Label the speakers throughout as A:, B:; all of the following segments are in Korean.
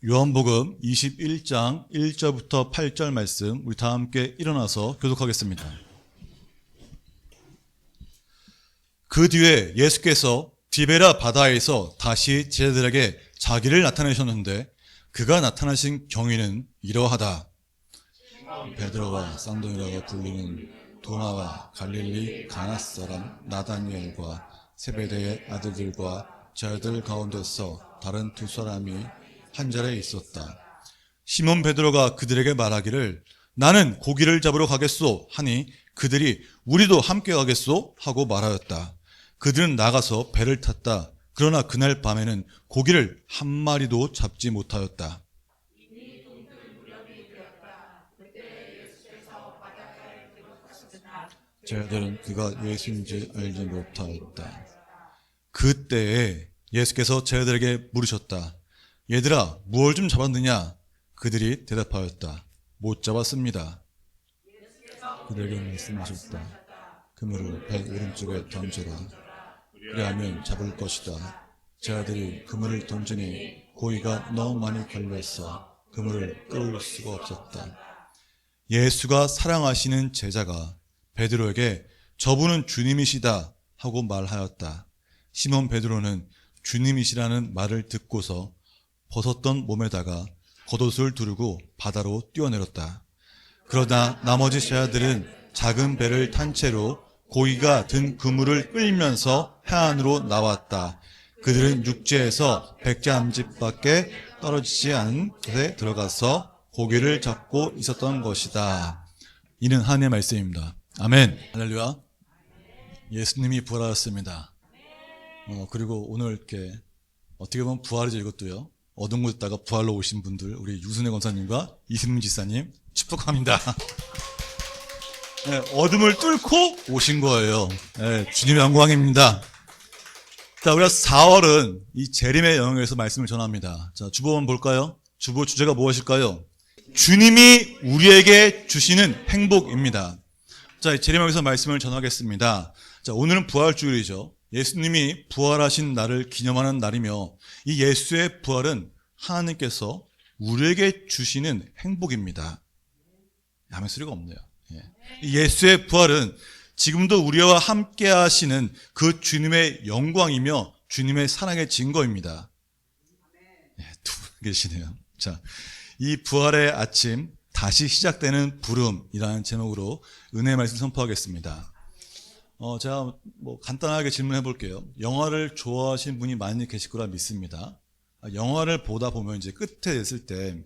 A: 요한복음 21장 1절부터 8절 말씀 우리 다 함께 일어나서 교독하겠습니다. 그 뒤에 예수께서 디베라 바다에서 다시 제자들에게 자기를 나타내셨는데 그가 나타나신 경위는 이러하다. 베드로와 쌍둥이라고 불리는 도마와 갈릴리 가나 사람 나다니엘과 세베대의 아들들과 제자들 가운데서 다른 두 사람이 한 자리에 있었다. 시몬 베드로가 그들에게 말하기를 나는 고기를 잡으러 가겠소 하니 그들이 우리도 함께 가겠소 하고 말하였다. 그들은 나가서 배를 탔다. 그러나 그날 밤에는 고기를 한 마리도 잡지 못하였다. 제자들은 그가 예수인지 알지 못하였다. 그때에 예수께서 제자들에게 물으셨다. 얘들아, 무엇 좀 잡았느냐? 그들이 대답하였다. 못 잡았습니다. 그들에게 말씀하셨다. 그물을 배 오른쪽에 던져라. 그래야면 잡을 것이다. 제자들이 그물을 던지니 고기가 너무 많이 걸려서 그물을 끌을 수가 없었다. 예수가 사랑하시는 제자가 베드로에게 저분은 주님이시다 하고 말하였다. 시몬 베드로는 주님이시라는 말을 듣고서 벗었던 몸에다가 겉옷을 두르고 바다로 뛰어내렸다. 그러나 나머지 제자들은 작은 배를 탄 채로 고기가 든 그물을 끌면서 해안으로 나왔다. 그들은 육지에서 백자암집밖에 떨어지지 않은 곳에 들어가서 고기를 잡고 있었던 것이다. 이는 하나님의 말씀입니다. 아멘. 할렐루야. 예수님이 부활하셨습니다. 그리고 오늘 이렇게 어떻게 보면 부활이죠, 이것도요. 어둠 곳에 있다가 부활로 오신 분들, 우리 유순혜 권사님과 이승민 지사님 축복합니다. 네, 어둠을 뚫고 오신 거예요. 네, 주님의 영광입니다. 자, 우리가 4월은 이 재림의 영역에서 말씀을 전합니다. 자, 주보 한번 볼까요? 주보 주제가 무엇일까요? 주님이 우리에게 주시는 행복입니다. 자, 재림의 영역에서 말씀을 전하겠습니다. 자, 오늘은 부활주일이죠. 예수님이 부활하신 날을 기념하는 날이며 이 예수의 부활은 하나님께서 우리에게 주시는 행복입니다. 아멘 소리가 없네요. 이 예수의 부활은 지금도 우리와 함께 하시는 그 주님의 영광이며 주님의 사랑의 증거입니다. 두 분 계시네요. 자, 이 부활의 아침 다시 시작되는 부름이라는 제목으로 은혜의 말씀 선포하겠습니다. 제가 간단하게 질문해 볼게요. 영화를 좋아하시는 분이 많이 계실 거라 믿습니다. 영화를 보다 보면 이제 끝에 됐을 때,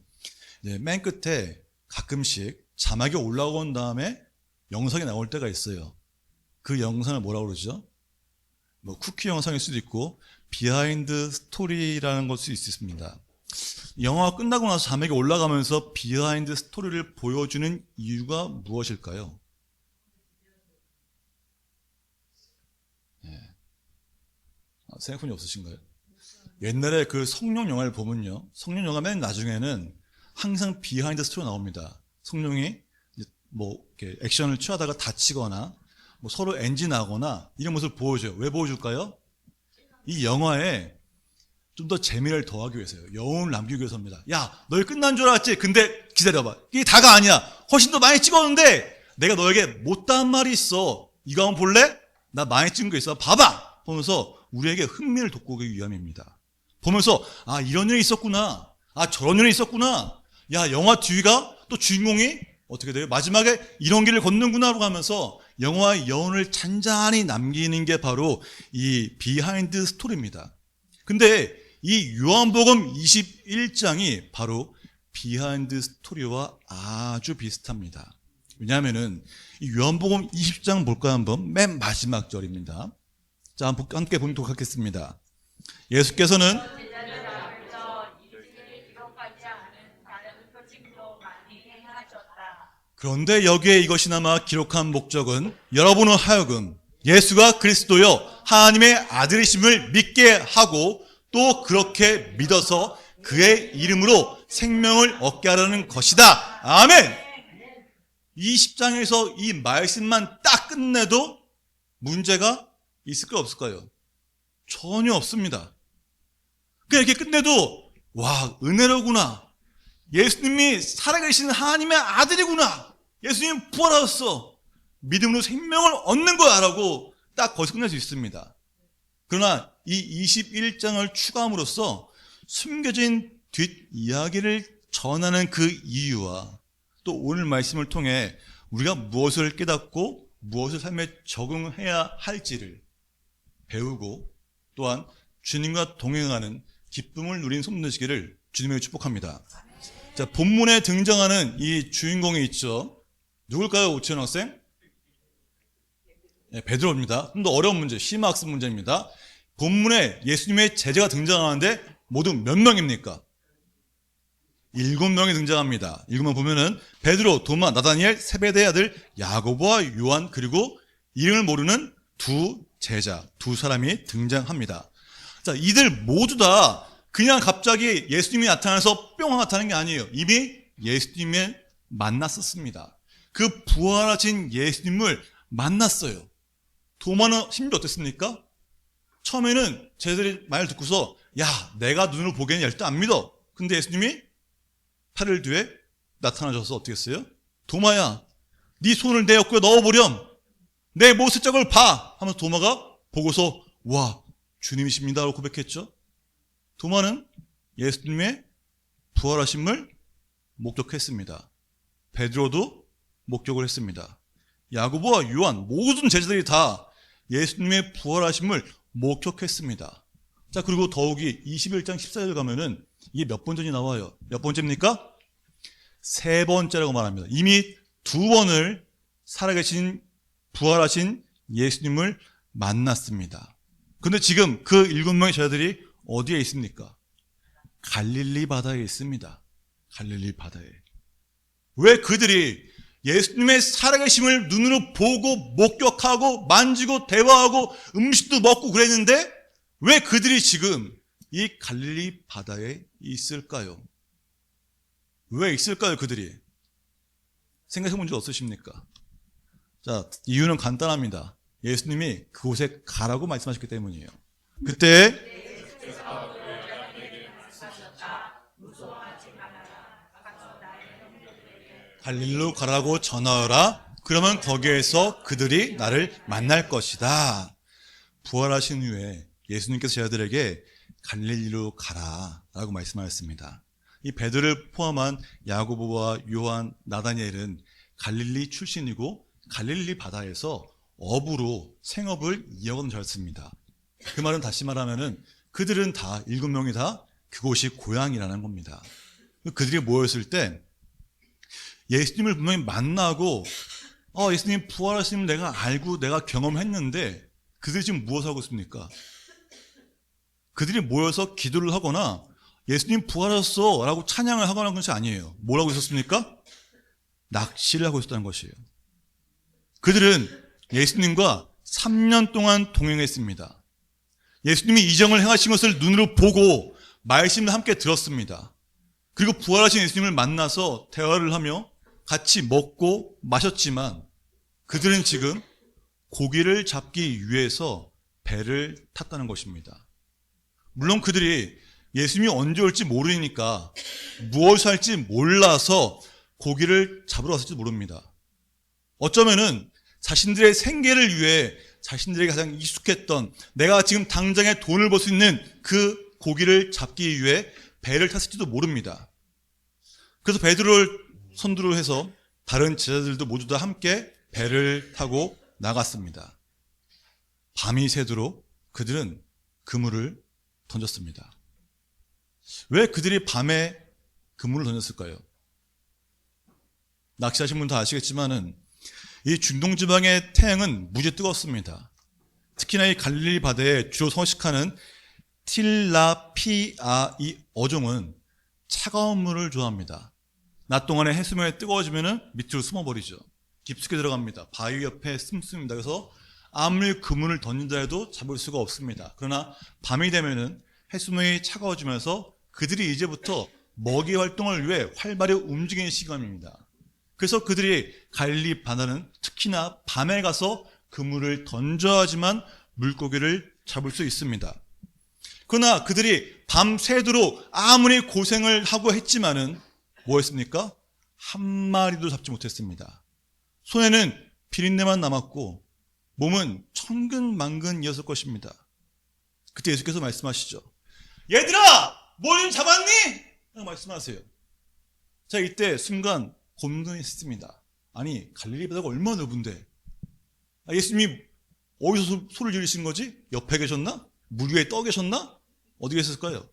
A: 맨 끝에 가끔씩 자막이 올라온 다음에 영상이 나올 때가 있어요. 그 영상을 뭐라고 그러죠? 쿠키 영상일 수도 있고, 비하인드 스토리라는 것일 수 있습니다. 영화가 끝나고 나서 자막이 올라가면서 비하인드 스토리를 보여주는 이유가 무엇일까요? 생각분이 없으신가요? 옛날에 그 성룡 영화를 보면요. 성룡 영화 맨 나중에는 항상 비하인드 스토리가 나옵니다. 성룡이 이렇게 액션을 취하다가 다치거나 서로 엔진하거나 이런 모습을 보여줘요. 왜 보여줄까요? 이 영화에 좀 더 재미를 더하기 위해서요. 여운을 남기기 위해서입니다. 야, 너희 끝난 줄 알았지? 근데 기다려봐. 이게 다가 아니야. 훨씬 더 많이 찍었는데 내가 너에게 못다한 말이 있어. 이거 한번 볼래? 나 많이 찍은 거 있어. 봐봐! 보면서 우리에게 흥미를 돋구기 위함입니다. 보면서 이런 일이 있었구나. 저런 일이 있었구나. 야, 영화 뒤가 또 주인공이 어떻게 돼요? 마지막에 이런 길을 걷는구나 하면서 영화의 여운을 잔잔히 남기는 게 바로 이 비하인드 스토리입니다. 근데 이 요한복음 21장이 바로 비하인드 스토리와 아주 비슷합니다. 왜냐하면은 이 요한복음 20장 볼까요? 한번 맨 마지막 절입니다. 자, 함께 보도록 하겠습니다. 예수께서는 그런데 여기에 이것이나마 기록한 목적은 여러분을 하여금 예수가 그리스도여 하나님의 아들이심을 믿게 하고 또 그렇게 믿어서 그의 이름으로 생명을 얻게 하려는 것이다. 아멘! 20장에서 이 말씀만 딱 끝내도 문제가 있을까요, 없을까요? 전혀 없습니다. 그러니까 이렇게 끝내도 와, 은혜로구나. 예수님이 살아계신 하나님의 아들이구나. 예수님이 부활하셨어. 믿음으로 생명을 얻는 거야 라고 딱 거기서 끝낼 수 있습니다. 그러나 이 21장을 추가함으로써 숨겨진 뒷이야기를 전하는 그 이유와 또 오늘 말씀을 통해 우리가 무엇을 깨닫고 무엇을 삶에 적용해야 할지를 배우고 또한 주님과 동행하는 기쁨을 누린 손 되시기를 주님에게 축복합니다. 자, 본문에 등장하는 이 주인공이 있죠. 누굴까요, 오치현 학생? 네, 베드로입니다. 좀 더 어려운 문제, 심화학습 문제입니다. 본문에 예수님의 제자가 등장하는데 모두 몇 명입니까? 7명이 등장합니다. 읽으면 보면은 베드로, 도마, 나다니엘, 세베대의 아들 야고보와 요한, 그리고 이름을 모르는 두 제자, 두 사람이 등장합니다. 자, 이들 모두 다 그냥 갑자기 예수님이 나타나서 뿅 나타나는 게 아니에요. 이미 예수님을 만났었습니다. 그 부활하신 예수님을 만났어요. 도마는 심지어 어땠습니까? 처음에는 제자들이 말을 듣고서 야, 내가 눈으로 보기에는 절대 안 믿어. 근데 예수님이 8일 뒤에 나타나셔서 어떻게 했어요? 도마야, 네 손을 내 옆구리에 넣어보렴. 내 모습적을 봐. 하면서 도마가 보고서 와, 주님이십니다 라고 고백했죠. 도마는 예수님의 부활하심을 목격했습니다. 베드로도 목격을 했습니다. 야고보와 요한 모든 제자들이 다 예수님의 부활하심을 목격했습니다. 자, 그리고 더욱이 21장 14절 가면은 이게 몇 번전이 나와요. 몇 번째입니까? 세 번째라고 말합니다. 이미 두 번을 살아계신 부활하신 예수님을 만났습니다. 그런데 지금 그 7명의 제자들이 어디에 있습니까? 갈릴리 바다에 있습니다. 갈릴리 바다에. 왜 그들이 예수님의 살아계심을 눈으로 보고 목격하고 만지고 대화하고 음식도 먹고 그랬는데 왜 그들이 지금 이 갈릴리 바다에 있을까요? 왜 있을까요, 그들이? 생각해 본 적 없으십니까? 자, 이유는 간단합니다. 예수님이 그곳에 가라고 말씀하셨기 때문이에요. 그때 갈릴리로 가라고 전하여라. 그러면 거기에서 그들이 나를 만날 것이다. 부활하신 후에 예수님께서 제자들에게 갈릴리로 가라라고 말씀하셨습니다. 이 베드로를 포함한 야고보와 요한, 나다니엘은 갈릴리 출신이고 갈릴리 바다에서 어부로 생업을 이어가던 자였습니다. 그 말은 다시 말하면은 그들은 다 7명이 다 그곳이 고향이라는 겁니다. 그들이 모였을 때 예수님을 분명히 만나고 예수님 부활하심을 내가 알고 내가 경험했는데 그들이 지금 무엇을 하고 있습니까? 그들이 모여서 기도를 하거나 예수님 부활하셨어 라고 찬양을 하거나 그런 것이 아니에요. 뭘 하고 있었습니까? 낚시를 하고 있었다는 것이에요. 그들은 예수님과 3년 동안 동행했습니다. 예수님이 이정을 행하신 것을 눈으로 보고 말씀을 함께 들었습니다. 그리고 부활하신 예수님을 만나서 대화를 하며 같이 먹고 마셨지만 그들은 지금 고기를 잡기 위해서 배를 탔다는 것입니다. 물론 그들이 예수님이 언제 올지 모르니까 무엇을 할지 몰라서 고기를 잡으러 갔을지 모릅니다. 어쩌면은 자신들의 생계를 위해 자신들에게 가장 익숙했던 내가 지금 당장에 돈을 벌 수 있는 그 고기를 잡기 위해 배를 탔을지도 모릅니다. 그래서 베드로를 선두로 해서 다른 제자들도 모두 다 함께 배를 타고 나갔습니다. 밤이 새도록 그들은 그물을 던졌습니다. 왜 그들이 밤에 그물을 던졌을까요? 낚시하신 분 다 아시겠지만은 이 중동 지방의 태양은 무지 뜨겁습니다. 특히나 이 갈릴리 바다에 주로 서식하는 틸라피아 이 어종은 차가운 물을 좋아합니다. 낮 동안에 해수면이 뜨거워지면은 밑으로 숨어버리죠. 깊숙이 들어갑니다. 바위 옆에 숨습니다. 그래서 아무리 그물을 던진다 해도 잡을 수가 없습니다. 그러나 밤이 되면은 해수면이 차가워지면서 그들이 이제부터 먹이 활동을 위해 활발히 움직이는 시간입니다. 그래서 그들이 갈릴리 바다는 특히나 밤에 가서 그물을 던져야지만 물고기를 잡을 수 있습니다. 그러나 그들이 밤새도록 아무리 고생을 하고 했지만은 뭐했습니까? 한 마리도 잡지 못했습니다. 손에는 비린내만 남았고 몸은 천근만근이었을 것입니다. 그때 예수께서 말씀하시죠. 얘들아! 뭐 좀 잡았니? 라고 말씀하세요. 자, 이때 순간 곤란했습니다. 아니, 갈릴리 바다가 얼마나 넓은데 예수님이 어디서 소리를 지르신 거지? 옆에 계셨나? 물 위에 떠 계셨나? 어디 계셨을까요?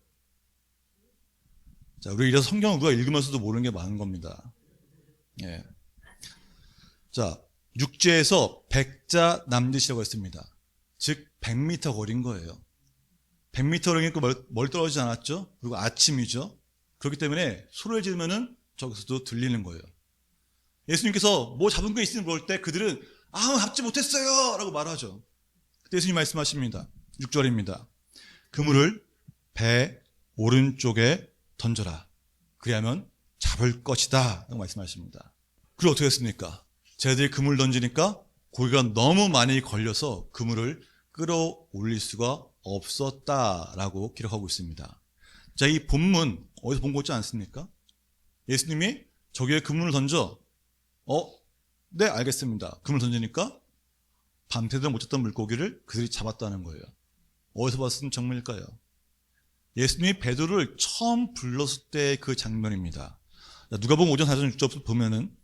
A: 자, 우리 이래서 성경을 우리가 읽으면서도 모르는 게 많은 겁니다. 예. 자, 육지에서 백자 남짓이라고 했습니다. 즉 100m 거리인 거예요. 100m 거리니까 멀리 떨어지지 않았죠? 그리고 아침이죠. 그렇기 때문에 소리를 지르면은 저기서도 들리는 거예요. 예수님께서 뭐 잡은 거 있으니 물을 때 그들은 잡지 못했어요 라고 말하죠. 그때 예수님 말씀하십니다. 6절입니다. 그물을 배 오른쪽에 던져라. 그리하면 잡을 것이다 라고 말씀하십니다. 그리고 어떻게 했습니까? 쟤들이 그물 던지니까 고기가 너무 많이 걸려서 그물을 끌어올릴 수가 없었다라고 기록하고 있습니다. 자, 이 본문 어디서 본 거 있지 않습니까? 예수님이 저기에 그물을 던져 네, 알겠습니다. 그물 던지니까 밤새도록 못 잡던 물고기를 그들이 잡았다는 거예요. 어디서 봤은 장면일까요? 예수님이 베드로를 처음 불렀을 때 그 장면입니다. 누가복음 5장 4절 6절 보면은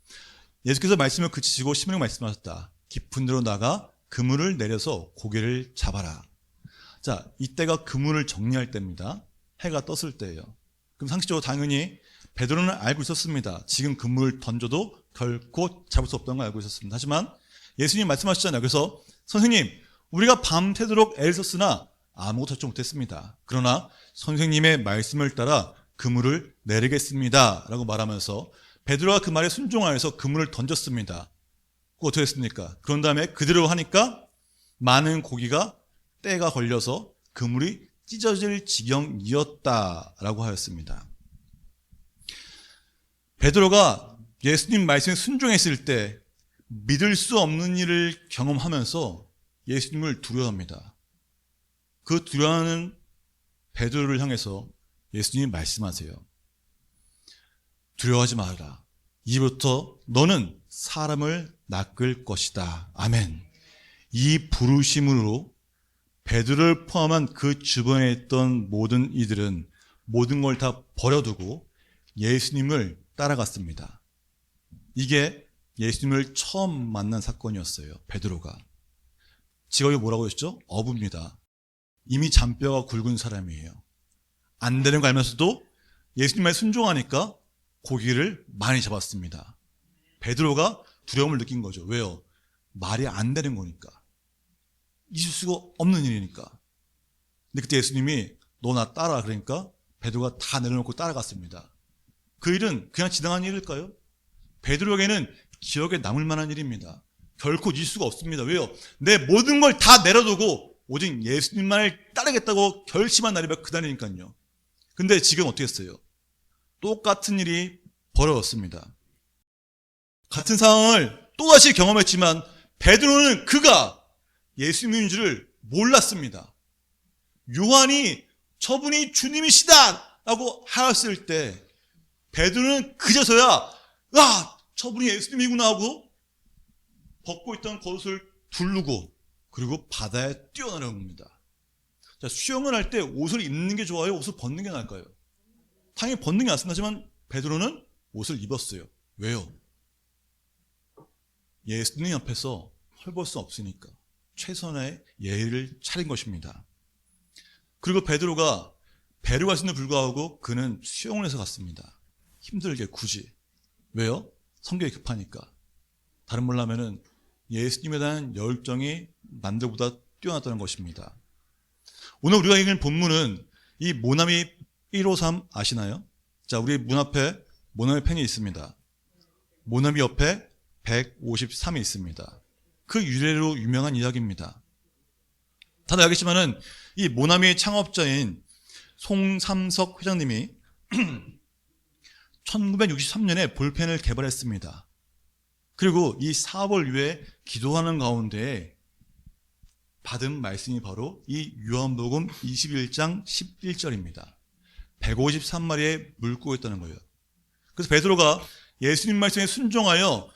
A: 예수께서 말씀을 그치시고 시몬에게 말씀하셨다. 깊은 데로 나가 그물을 내려서 고기를 잡아라. 자, 이때가 그물을 정리할 때입니다. 해가 떴을 때예요. 그럼 상식적으로 당연히 베드로는 알고 있었습니다. 지금 그물을 던져도 결코 잡을 수 없다는 걸 알고 있었습니다. 하지만 예수님이 말씀하셨잖아요. 그래서 선생님, 우리가 밤새도록 애를 썼으나 아무것도 찾지 못했습니다. 그러나 선생님의 말씀을 따라 그물을 내리겠습니다 라고 말하면서 베드로가 그 말에 순종하여서 그물을 던졌습니다. 그거 어떻게 했습니까? 그런 다음에 그대로 하니까 많은 고기가 때가 걸려서 그물이 찢어질 지경이었다라고 하였습니다. 베드로가 예수님 말씀에 순종했을 때 믿을 수 없는 일을 경험하면서 예수님을 두려워합니다. 그 두려워하는 베드로를 향해서 예수님이 말씀하세요. 두려워하지 말아라. 이제부터 너는 사람을 낚을 것이다. 아멘. 이 부르심으로 베드로를 포함한 그 주변에 있던 모든 이들은 모든 걸 다 버려두고 예수님을 따라갔습니다. 이게 예수님을 처음 만난 사건이었어요. 베드로가. 직업이 뭐라고 했죠? 어부입니다. 이미 잔뼈가 굵은 사람이에요. 안 되는 거 알면서도 예수님 말 순종하니까 고기를 많이 잡았습니다. 베드로가 두려움을 느낀 거죠. 왜요? 말이 안 되는 거니까. 있을 수가 없는 일이니까. 근데 그때 예수님이 너 나 따라 그러니까 베드로가 다 내려놓고 따라갔습니다. 그 일은 그냥 지나간 일일까요? 베드로에게는 기억에 남을 만한 일입니다. 결코 잊을 수가 없습니다. 왜요? 내 모든 걸 다 내려두고 오직 예수님만을 따르겠다고 결심한 날이 바로 그날이니까요. 근데 지금 어떻게 했어요? 똑같은 일이 벌어졌습니다. 같은 상황을 또다시 경험했지만 베드로는 그가 예수님인 줄을 몰랐습니다. 요한이 저분이 주님이시다 라고 하였을 때 베드로는 그제서야 저분이 예수님이구나 하고 벗고 있던 겉옷을 두르고 그리고 바다에 뛰어나는 겁니다. 자, 수영을 할 때 옷을 입는 게 좋아요? 옷을 벗는 게 나을까요? 당연히 벗는 게 낫습니다. 하지만 베드로는 옷을 입었어요. 왜요? 예수님 옆에서 헐벗을 수 없으니까 최선의 예의를 차린 것입니다. 그리고 베드로가 배를 갔음에도 불구하고 그는 수영을 해서 갔습니다. 힘들게 굳이. 왜요? 성격이 급하니까. 다른 말로 하면은 예수님에 대한 열정이 남들보다 뛰어났다는 것입니다. 오늘 우리가 읽은 본문은 이 모나미 153 아시나요? 자, 우리 문 앞에 모나미 펜이 있습니다. 모나미 옆에 153이 있습니다. 그 유래로 유명한 이야기입니다. 다들 알겠지만은 이 모나미의 창업자인 송삼석 회장님이 1963년에 볼펜을 개발했습니다. 그리고 이 사업을 위해 기도하는 가운데 받은 말씀이 바로 이 요한복음 21장 11절입니다. 153마리의 물고기였다는 거예요. 그래서 베드로가 예수님 말씀에 순종하여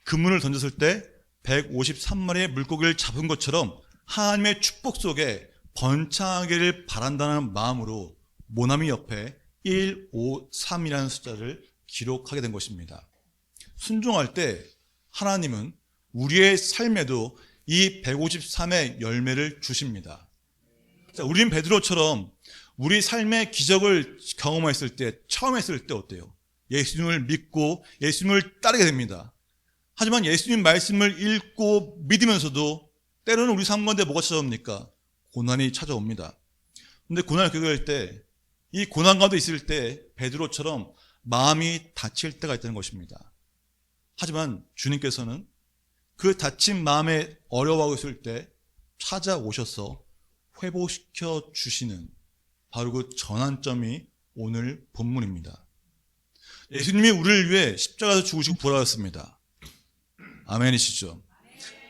A: 그물을 던졌을 때 153마리의 물고기를 잡은 것처럼 하나님의 축복 속에 번창하기를 바란다는 마음으로 모나미 옆에 153이라는 숫자를 기록하게 된 것입니다. 순종할 때 하나님은 우리의 삶에도 이 153의 열매를 주십니다. 자, 우린 베드로처럼 우리 삶의 기적을 경험했을 때, 처음 했을 때 어때요? 예수님을 믿고 예수님을 따르게 됩니다. 하지만 예수님 말씀을 읽고 믿으면서도 때로는 우리 삶 가운데 뭐가 찾아옵니까? 고난이 찾아옵니다. 근데 고난을 겪을 때, 이 고난 가운데 있을 때 베드로처럼 마음이 다칠 때가 있다는 것입니다. 하지만 주님께서는 그 다친 마음에 어려워하고 있을 때 찾아오셔서 회복시켜 주시는 바로 그 전환점이 오늘 본문입니다. 예수님이 우리를 위해 십자가에서 죽으시고 부활하셨습니다. 아멘이시죠?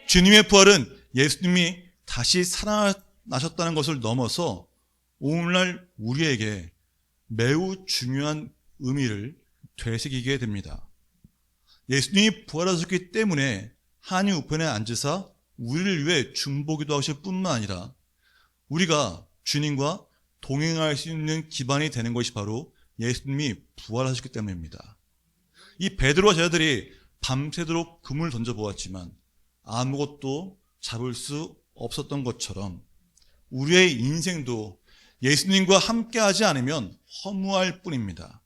A: 주님의 부활은 예수님이 다시 살아나셨다는 것을 넘어서 오늘날 우리에게 매우 중요한 의미를 되새기게 됩니다. 예수님이 부활하셨기 때문에 하나님 우편에 앉으사 우리를 위해 중보기도 하실 뿐만 아니라 우리가 주님과 동행할 수 있는 기반이 되는 것이 바로 예수님이 부활하셨기 때문입니다. 이 베드로와 제자들이 밤새도록 그물을 던져보았지만 아무것도 잡을 수 없었던 것처럼 우리의 인생도 예수님과 함께하지 않으면 허무할 뿐입니다.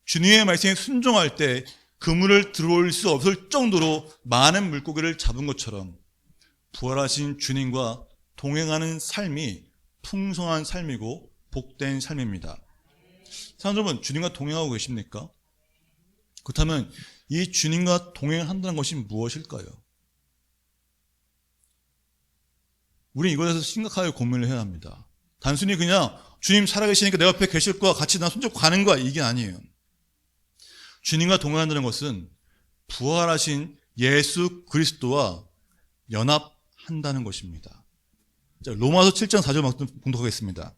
A: 주님의 말씀에 순종할 때 그물을 들어올 수 없을 정도로 많은 물고기를 잡은 것처럼 부활하신 주님과 동행하는 삶이 풍성한 삶이고 복된 삶입니다. 사랑하는 여러분, 주님과 동행하고 계십니까? 그렇다면 이 주님과 동행을 한다는 것이 무엇일까요? 우리는 이것에 대해서 심각하게 고민을 해야 합니다. 단순히 그냥 주님 살아계시니까 내 옆에 계실 거야, 같이 나 손잡고 가는 거야, 이게 아니에요. 주님과 동행한다는 것은 부활하신 예수 그리스도와 연합한다는 것입니다. 자, 로마서 7장 4절 말씀 봉독하겠습니다.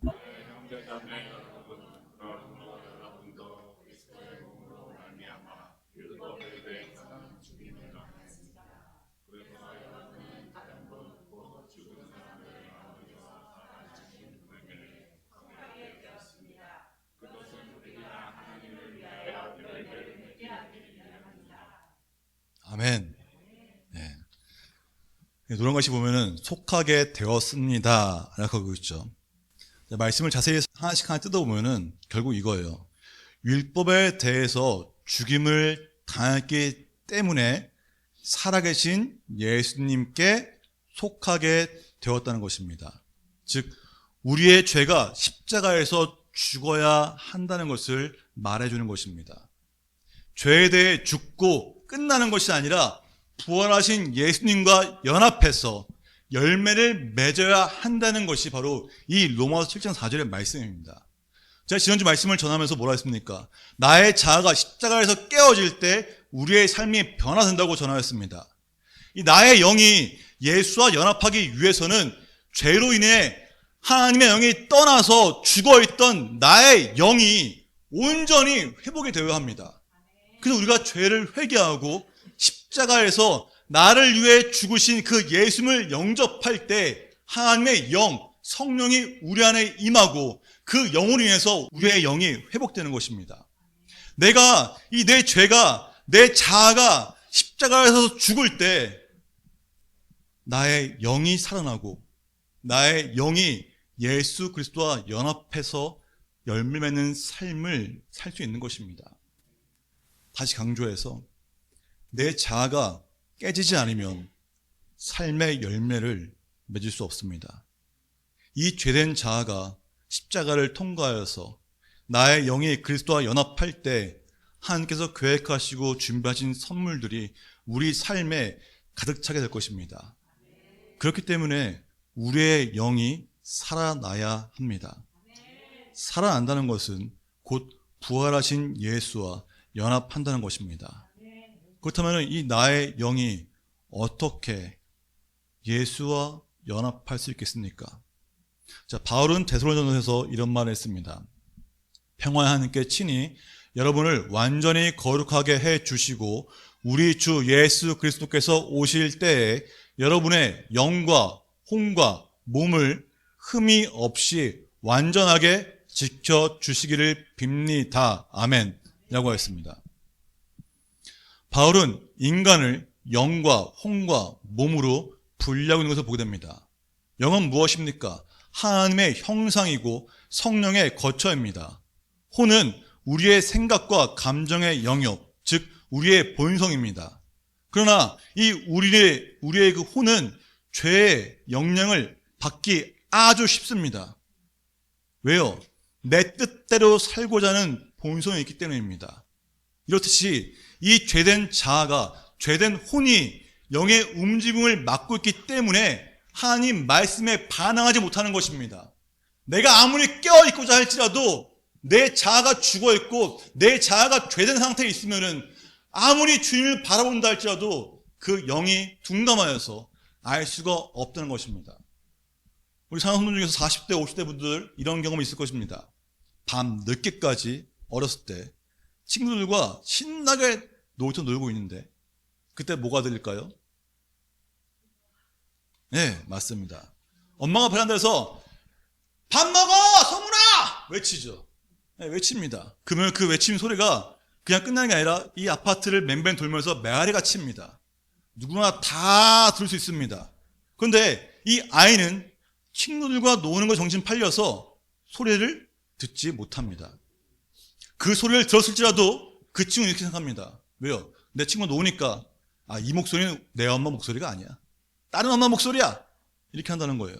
A: 아멘. 네. 노란글씨 보면은 속하게 되었습니다 라고 하고 있죠. 말씀을 자세히 하나씩 뜯어보면은 결국 이거예요. 율법에 대해서 죽임을 당했기 때문에 살아계신 예수님께 속하게 되었다는 것입니다. 즉 우리의 죄가 십자가에서 죽어야 한다는 것을 말해주는 것입니다. 죄에 대해 죽고 끝나는 것이 아니라 부활하신 예수님과 연합해서 열매를 맺어야 한다는 것이 바로 이 로마서 7장 4절의 말씀입니다. 제가 지난주 말씀을 전하면서 뭐라 했습니까? 나의 자아가 십자가에서 깨어질 때 우리의 삶이 변화된다고 전하였습니다. 이 나의 영이 예수와 연합하기 위해서는 죄로 인해 하나님의 영이 떠나서 죽어있던 나의 영이 온전히 회복이 되어야 합니다. 그래서 우리가 죄를 회개하고 십자가에서 나를 위해 죽으신 그 예수님을 영접할 때 하나님의 영, 성령이 우리 안에 임하고 그 영으로 인해서 우리의 영이 회복되는 것입니다. 내가 내 죄가, 내 자아가 십자가에서 죽을 때 나의 영이 살아나고 나의 영이 예수 그리스도와 연합해서 열매 맺는 삶을 살 수 있는 것입니다. 다시 강조해서 내 자아가 깨지지 않으면 삶의 열매를 맺을 수 없습니다. 이 죄된 자아가 십자가를 통과하여서 나의 영이 그리스도와 연합할 때 하나님께서 계획하시고 준비하신 선물들이 우리 삶에 가득 차게 될 것입니다. 그렇기 때문에 우리의 영이 살아나야 합니다. 살아난다는 것은 곧 부활하신 예수와 연합한다는 것입니다. 그렇다면 이 나의 영이 어떻게 예수와 연합할 수 있겠습니까? 자, 바울은 데살로니가전서에서 이런 말을 했습니다. 평화의 하나님께 친히 여러분을 완전히 거룩하게 해 주시고 우리 주 예수 그리스도께서 오실 때에 여러분의 영과 혼과 몸을 흠이 없이 완전하게 지켜주시기를 빕니다. 아멘. 라고 했습니다. 바울은 인간을 영과 혼과 몸으로 분리하고 있는 것을 보게 됩니다. 영은 무엇입니까? 하나님의 형상이고 성령의 거처입니다. 혼은 우리의 생각과 감정의 영역, 즉 우리의 본성입니다. 그러나 이 우리의 그 혼은 죄의 영향을 받기 아주 쉽습니다. 왜요? 내 뜻대로 살고자 하는 본성이 있기 때문입니다. 이렇듯이 이 죄된 자아가, 죄된 혼이 영의 움직임을 막고 있기 때문에 하나님 말씀에 반응하지 못하는 것입니다. 내가 아무리 깨어있고자 할지라도 내 자아가 죽어있고 내 자아가 죄된 상태에 있으면은 아무리 주님을 바라본다 할지라도 그 영이 둔감하여서 알 수가 없다는 것입니다. 우리 사랑하는 분들 중에서 40대, 50대 분들 이런 경험이 있을 것입니다. 밤 늦게까지 어렸을 때 친구들과 신나게 놀이터 놀고 있는데 그때 뭐가 들릴까요? 네, 맞습니다. 엄마가 베란다에서 밥 먹어! 성훈아! 외치죠. 네, 외칩니다. 그러면 그 외침 소리가 그냥 끝나는 게 아니라 이 아파트를 맹맹 돌면서 메아리가 칩니다. 누구나 다 들을 수 있습니다. 그런데 이 아이는 친구들과 노는 거 정신 팔려서 소리를 듣지 못합니다. 그 소리를 들었을지라도 그 친구는 이렇게 생각합니다. 왜요? 내 친구가 노니까 이 목소리는 내 엄마 목소리가 아니야. 다른 엄마 목소리야. 이렇게 한다는 거예요.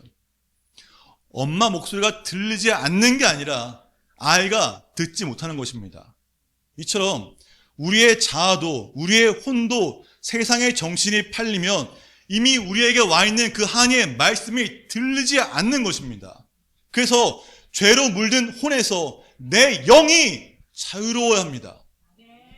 A: 엄마 목소리가 들리지 않는 게 아니라 아이가 듣지 못하는 것입니다. 이처럼 우리의 자아도 우리의 혼도 세상의 정신이 팔리면 이미 우리에게 와 있는 그 하나님의 말씀이 들리지 않는 것입니다. 그래서 죄로 물든 혼에서 내 영이 자유로워야 합니다.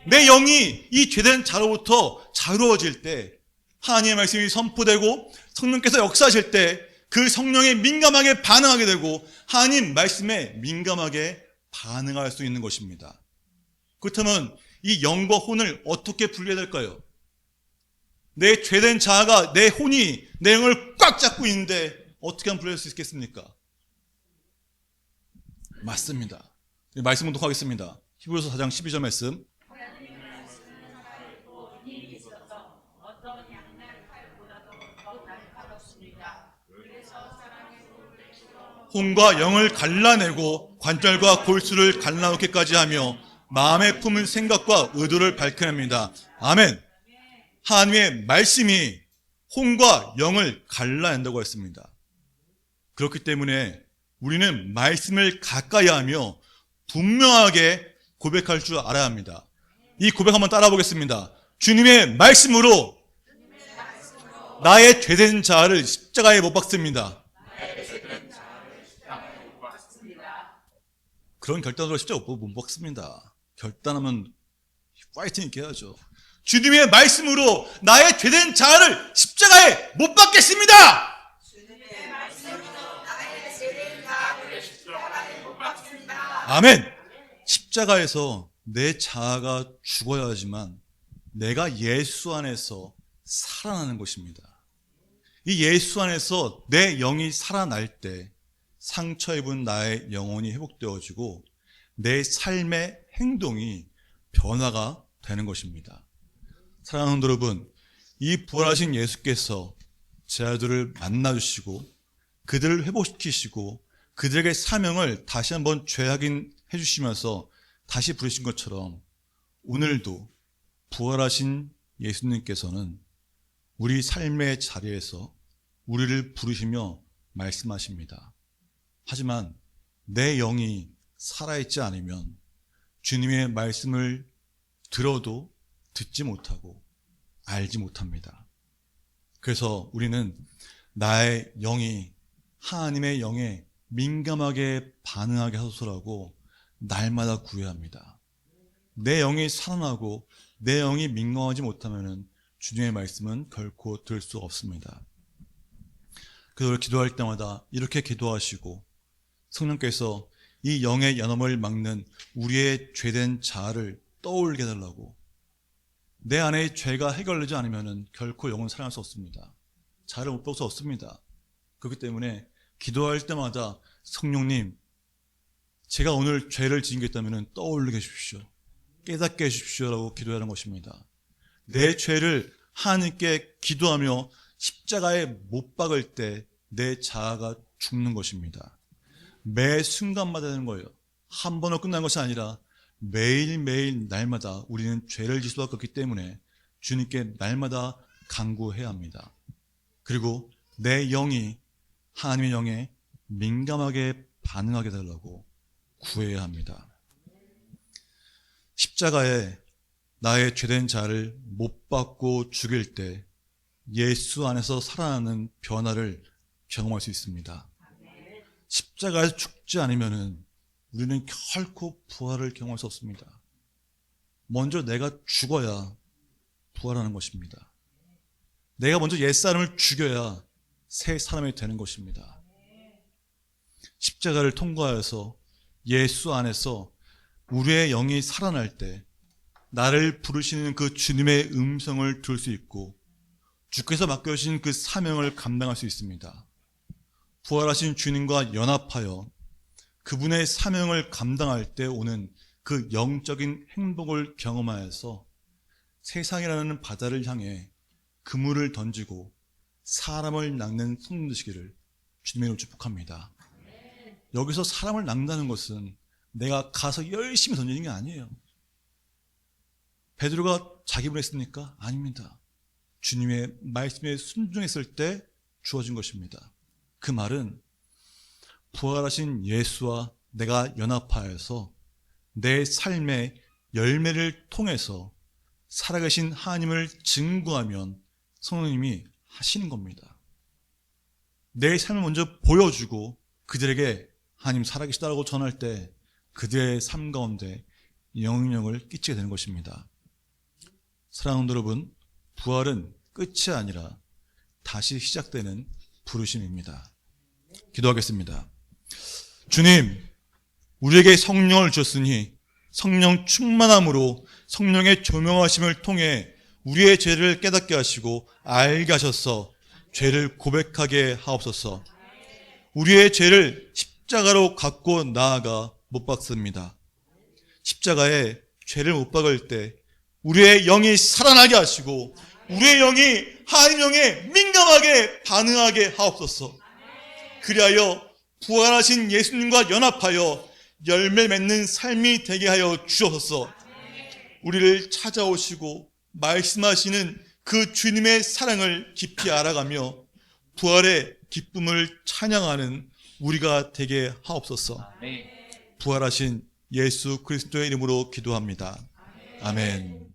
A: 내 영이 이 죄된 자로부터 자유로워질 때 하나님의 말씀이 선포되고 성령께서 역사하실 때 그 성령에 민감하게 반응하게 되고 하나님 말씀에 민감하게 반응할 수 있는 것입니다. 그렇다면 이 영과 혼을 어떻게 분리해야 될까요? 내 죄된 자아가 내 혼이 내 영을 꽉 잡고 있는데 어떻게 하면 분리할 수 있겠습니까? 맞습니다. 말씀 공독하겠습니다. 히브리서 4장 12절 말씀. 혼과 영을 갈라내고 관절과 골수를 갈라놓기까지 하며 마음에 품은 생각과 의도를 밝혀냅니다. 아멘. 하나님의 말씀이 혼과 영을 갈라낸다고 했습니다. 그렇기 때문에 우리는 말씀을 가까이 하며 분명하게 고백할 줄 알아야 합니다. 이 고백 한번 따라 보겠습니다. 주님의 말씀으로 나의 죄된 자아를 십자가에 못 박습니다. 그런 결단으로 십자가 못 박습니다. 결단하면 파이팅 있게 해야죠. 주님의 말씀으로 나의 죄된 자아를 십자가에 못 박겠습니다. 주님의 말씀으로 나의 죄된 자아를 십자가에 못 박습니다. 아멘. 십자가에서 내 자아가 죽어야 하지만 내가 예수 안에서 살아나는 것입니다. 이 예수 안에서 내 영이 살아날 때 상처 입은 나의 영혼이 회복되어지고 내 삶의 행동이 변화가 되는 것입니다. 사랑하는 여러분, 이 부활하신 예수께서 제 아들을 만나주시고 그들을 회복시키시고 그들에게 사명을 다시 한번 재확인해 주시면서 다시 부르신 것처럼 오늘도 부활하신 예수님께서는 우리 삶의 자리에서 우리를 부르시며 말씀하십니다. 하지만 내 영이 살아있지 않으면 주님의 말씀을 들어도 듣지 못하고 알지 못합니다. 그래서 우리는 나의 영이 하나님의 영에 민감하게 반응하게 하소서라고 날마다 구해야 합니다. 내 영이 살아나고 내 영이 민감하지 못하면 주님의 말씀은 결코 들을 수 없습니다. 그걸 기도할 때마다 이렇게 기도하시고 성령께서 이 영의 연함을 막는 우리의 죄된 자아를 떠올리게 해달라고. 내 안에 죄가 해결되지 않으면 결코 영은 살아날 수 없습니다. 자아를 못 볼 수 없습니다. 그렇기 때문에 기도할 때마다 성령님, 제가 오늘 죄를 지은 게 있다면 떠올리게 해주십시오. 깨닫게 해주십시오라고 기도하는 것입니다. 내 죄를 하나님께 기도하며 십자가에 못 박을 때 내 자아가 죽는 것입니다. 매 순간마다 되는 거예요. 한 번으로 끝난 것이 아니라 매일매일 날마다 우리는 죄를 질 수밖에 없기 때문에 주님께 날마다 간구해야 합니다. 그리고 내 영이 하나님의 영에 민감하게 반응하게 해달라고 구해야 합니다. 십자가에 나의 죄된 자를 못 박고 죽일 때 예수 안에서 살아나는 변화를 경험할 수 있습니다. 십자가에서 죽지 않으면 우리는 결코 부활을 경험할 수 없습니다. 먼저 내가 죽어야 부활하는 것입니다. 내가 먼저 옛사람을 죽여야 새 사람이 되는 것입니다. 십자가를 통과해서 예수 안에서 우리의 영이 살아날 때 나를 부르시는 그 주님의 음성을 들을 수 있고 주께서 맡겨주신 그 사명을 감당할 수 있습니다. 부활하신 주님과 연합하여 그분의 사명을 감당할 때 오는 그 영적인 행복을 경험하여서 세상이라는 바다를 향해 그물을 던지고 사람을 낚는 성령 되시기를 주님의 이름으로 축복합니다. 여기서 사람을 낚는다는 것은 내가 가서 열심히 던지는 게 아니에요. 베드로가 자기 분을 했습니까? 아닙니다. 주님의 말씀에 순종했을 때 주어진 것입니다. 그 말은 부활하신 예수와 내가 연합하여서 내 삶의 열매를 통해서 살아계신 하나님을 증거하면 성령님이 하시는 겁니다. 내 삶을 먼저 보여주고 그들에게 하나님 살아계시다라고 전할 때 그들의 삶 가운데 영향력을 끼치게 되는 것입니다. 사랑하는 여러분, 부활은 끝이 아니라 다시 시작되는 부르심입니다. 기도하겠습니다. 주님, 우리에게 성령을 주셨으니 성령 충만함으로 성령의 조명하심을 통해 우리의 죄를 깨닫게 하시고 알게 하셔서 죄를 고백하게 하옵소서. 우리의 죄를 십자가로 갖고 나아가 못 박습니다. 십자가에 죄를 못 박을 때 우리의 영이 살아나게 하시고 우리의 영이 하나님 영에 민감하게 반응하게 하옵소서. 그리하여 부활하신 예수님과 연합하여 열매 맺는 삶이 되게 하여 주옵소서. 우리를 찾아오시고 말씀하시는 그 주님의 사랑을 깊이 알아가며 부활의 기쁨을 찬양하는 우리가 되게 하옵소서. 부활하신 예수 그리스도의 이름으로 기도합니다. 아멘.